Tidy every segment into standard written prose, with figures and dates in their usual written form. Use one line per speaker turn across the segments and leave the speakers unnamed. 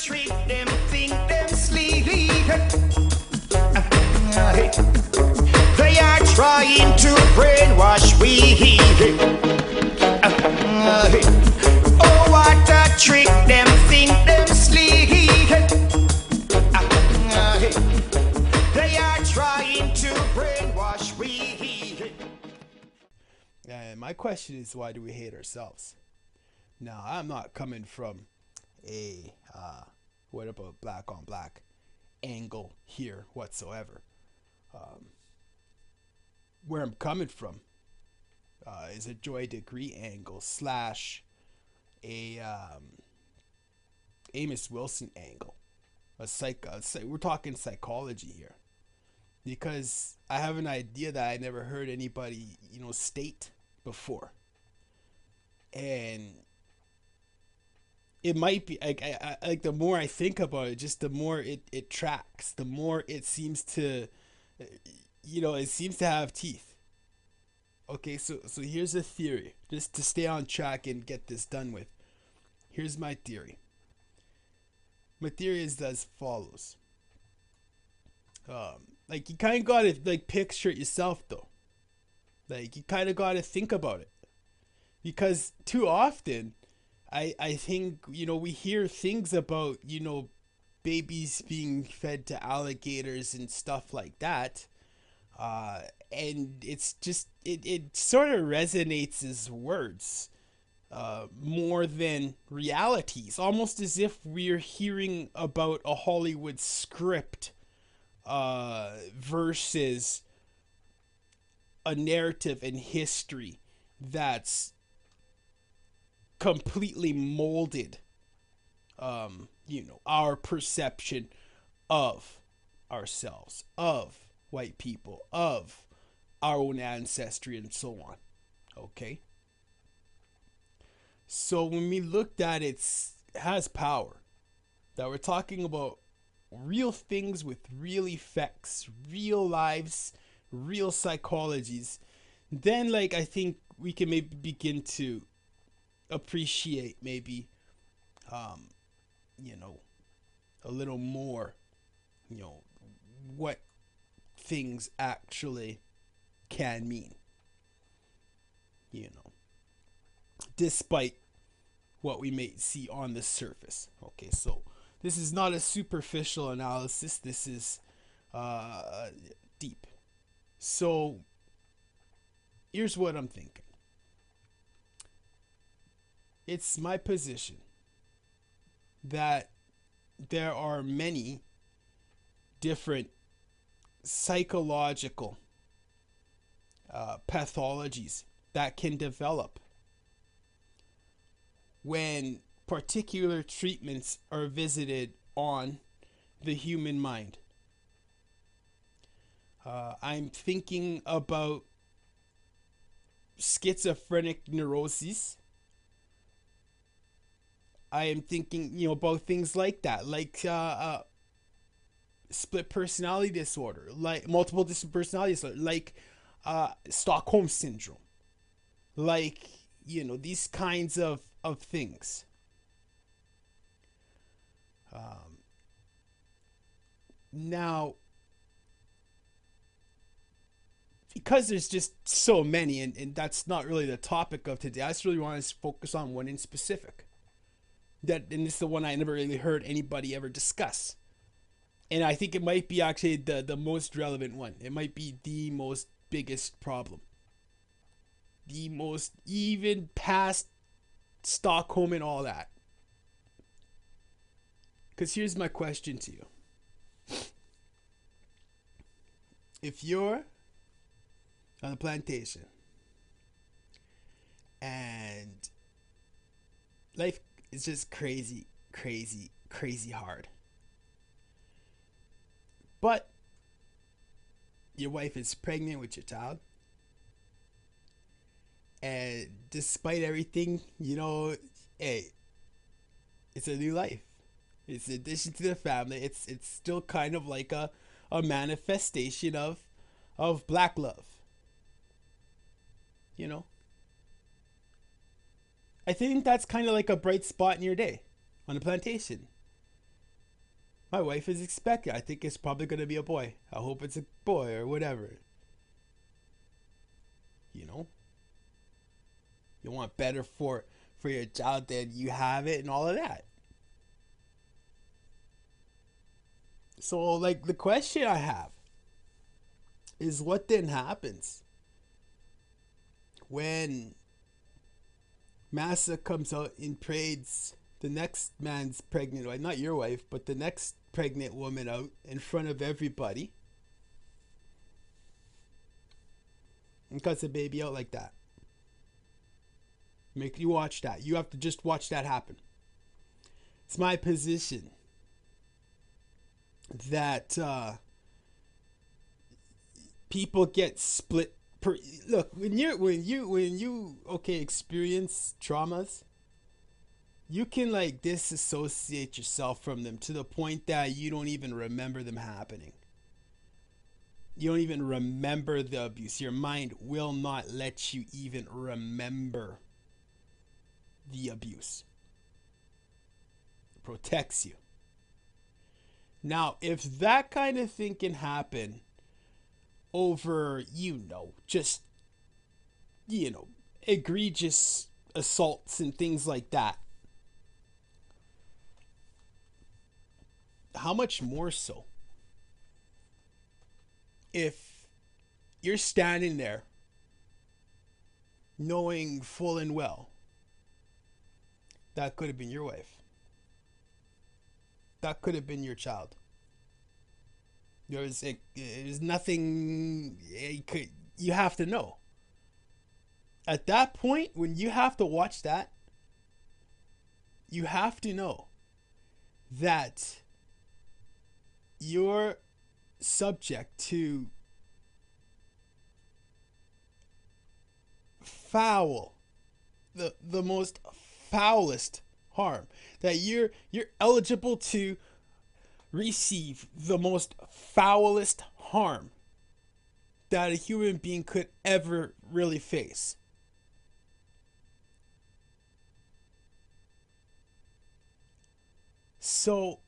trick them, think them sleep. They are trying to brainwash we. Oh, what a trick them, think them sleep. They are trying to brainwash we.
And my question is, why do we hate ourselves? Now, I'm not coming from a what about black on black angle here whatsoever. Where I'm coming from is a joy degree angle slash a Amos Wilson angle. We're talking psychology here, because I have an idea that I never heard anybody state before, and it might be like the more I think about it, just the more it tracks, the more it seems to it seems to have teeth. Okay, so here's a theory, just to stay on track and get this done with. Here's my theory. My theory is as follows. Like, you kind of gotta picture it yourself though. Like, you kind of gotta think about it, because too often I think we hear things about babies being fed to alligators and stuff like that, and it's just it sort of resonates as words more than realities, almost as if we're hearing about a Hollywood script versus a narrative and history that's completely molded our perception of ourselves, of white people, of our own ancestry, and so on. Okay, so when we looked at it, has power, that we're talking about real things with real effects, real lives, real psychologies, then I think we can maybe begin to appreciate maybe a little more what things actually can mean, despite what we may see on the surface. Okay, so this is not a superficial analysis, this is deep. So here's what I'm thinking. It's my position that there are many different psychological pathologies that can develop when particular treatments are visited on the human mind. I'm thinking about schizophrenic neuroses. I am thinking, about things like that, like split personality disorder, like multiple personality disorder, like Stockholm syndrome, like these kinds of things. Now, because there's just so many, and that's not really the topic of today, I just really want to focus on one in specific. And this is the one I never really heard anybody ever discuss. And I think it might be actually the most relevant one. It might be the most biggest problem. The most, even past Stockholm and all that. Because here's my question to you. If you're on a plantation and life is just crazy hard, but your wife is pregnant with your child, and despite everything, hey, it's a new life. It's an addition to the family. It's still kind of like a manifestation of black love. I think that's kind of like a bright spot in your day on a plantation. My wife is expecting. I think it's probably going to be a boy. I hope it's a boy or whatever. You know, you want better for your child than you have it and all of that. So like the question I have is what then happens when Massa comes out and parades the next man's pregnant wife, not your wife, but the next pregnant woman out in front of everybody and cuts a baby out like that. Make you watch that. You have to just watch that happen. It's my position that people get split. Look, when you okay experience traumas, you can like disassociate yourself from them to the point that you don't even remember them happening. You don't even remember the abuse. Your mind will not let you even remember the abuse. It protects you. Now, if that kind of thing can happen over, just, egregious assaults and things like that, how much more so if you're standing there knowing full and well that could have been your wife, that could have been your child. There's nothing you have to know. At that point, when you have to watch that, you have to know that you're subject to foul, the most foulest harm, that you're eligible to receive the most foulest harm that a human being could ever really face. So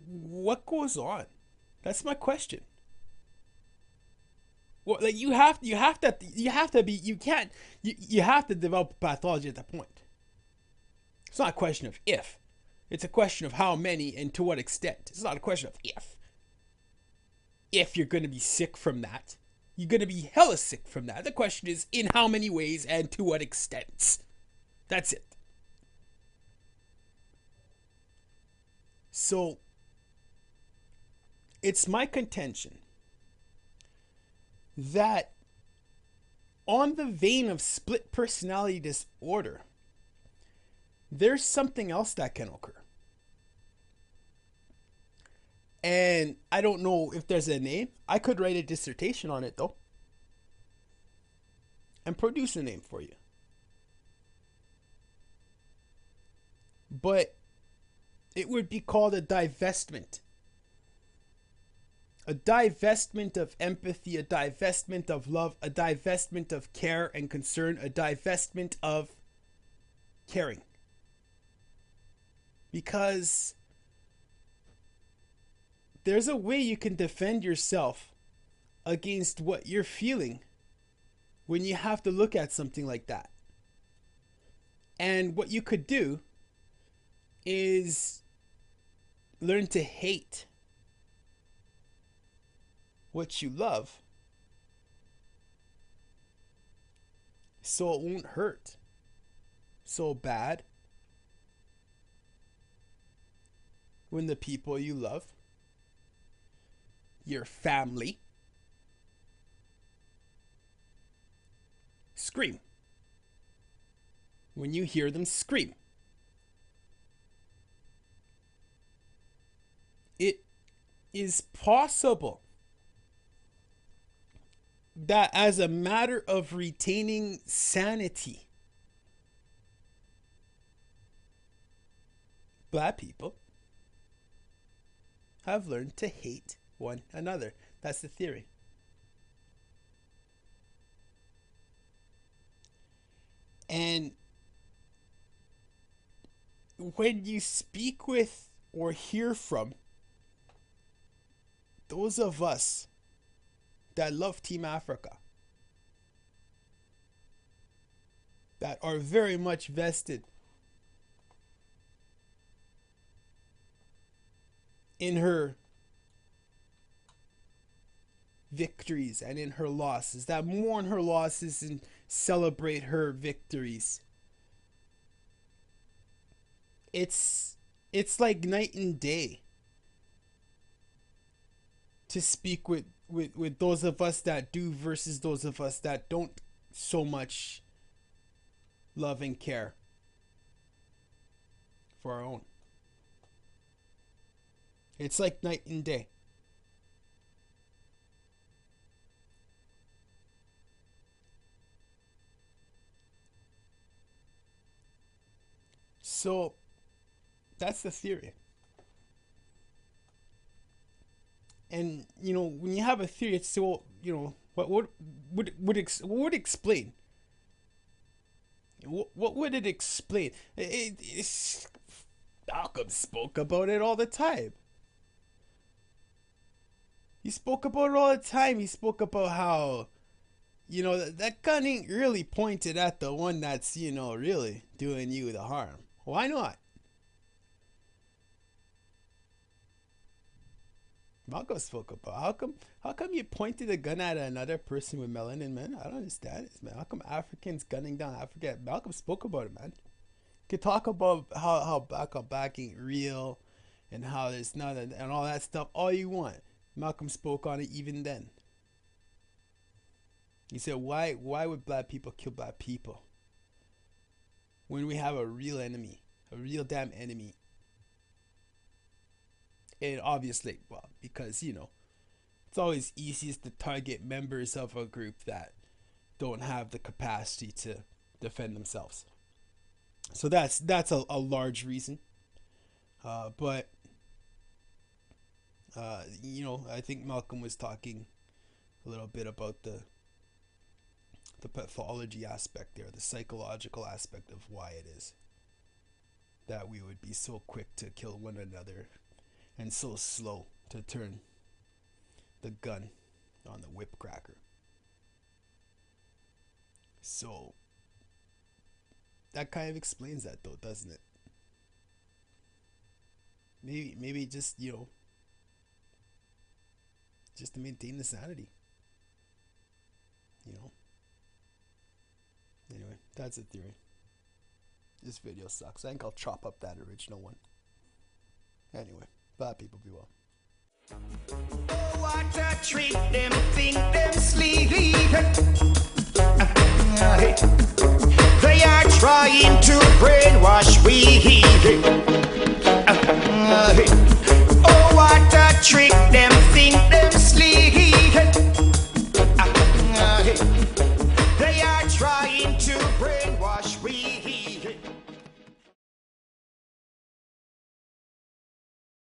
what goes on? That's my question. Well, like you have to be, you have to develop pathology at that point. It's not a question of if. It's a question of how many and to what extent. It's not a question of if. If you're going to be sick from that, you're going to be hella sick from that. The question is in how many ways and to what extents. That's it. So, it's my contention that on the vein of split personality disorder, there's something else that can occur. And I don't know if there's a name. I could write a dissertation on it though, and produce a name for you. But it would be called a divestment. A divestment of empathy, a divestment of love, a divestment of care and concern, a divestment of caring. Because there's a way you can defend yourself against what you're feeling when you have to look at something like that. And what you could do is learn to hate what you love so it won't hurt so bad when the people you love, your family, scream. When you hear them scream. It is possible that as a matter of retaining sanity, black people have learned to hate one another. That's the theory. And when you speak with or hear from those of us that love Team Africa, that are very much vested in her victories and in her losses, that mourn her losses and celebrate her victories. It's like night and day to speak with those of us that do versus those of us that don't so much love and care for our own. It's like night and day. So that's the theory. And when you have a theory, it's so what would explain? What would it explain? Malcolm spoke about it all the time. He spoke about it all the time. He spoke about how that gun ain't really pointed at the one that's really doing you the harm. Why not? Malcolm spoke about how come you pointed a gun at another person with melanin, man? I don't understand this, man. How come Africans gunning down Africa? Malcolm spoke about it, man. You could talk about how back ain't real and how there's nothing and all that stuff all you want. Malcolm spoke on it even then. He said, why would black people kill black people when we have a real enemy, a real damn enemy? And obviously, well, because it's always easiest to target members of a group that don't have the capacity to defend themselves. So that's a large reason. But I think Malcolm was talking a little bit about the pathology aspect there, the psychological aspect of why it is that we would be so quick to kill one another and so slow to turn the gun on the whip cracker. So that kind of explains that, though, doesn't it? Maybe just just to maintain the sanity. Anyway, that's a theory. This video sucks. I think I'll chop up that original one. Anyway, bye people, be well.
Oh, what a trick them think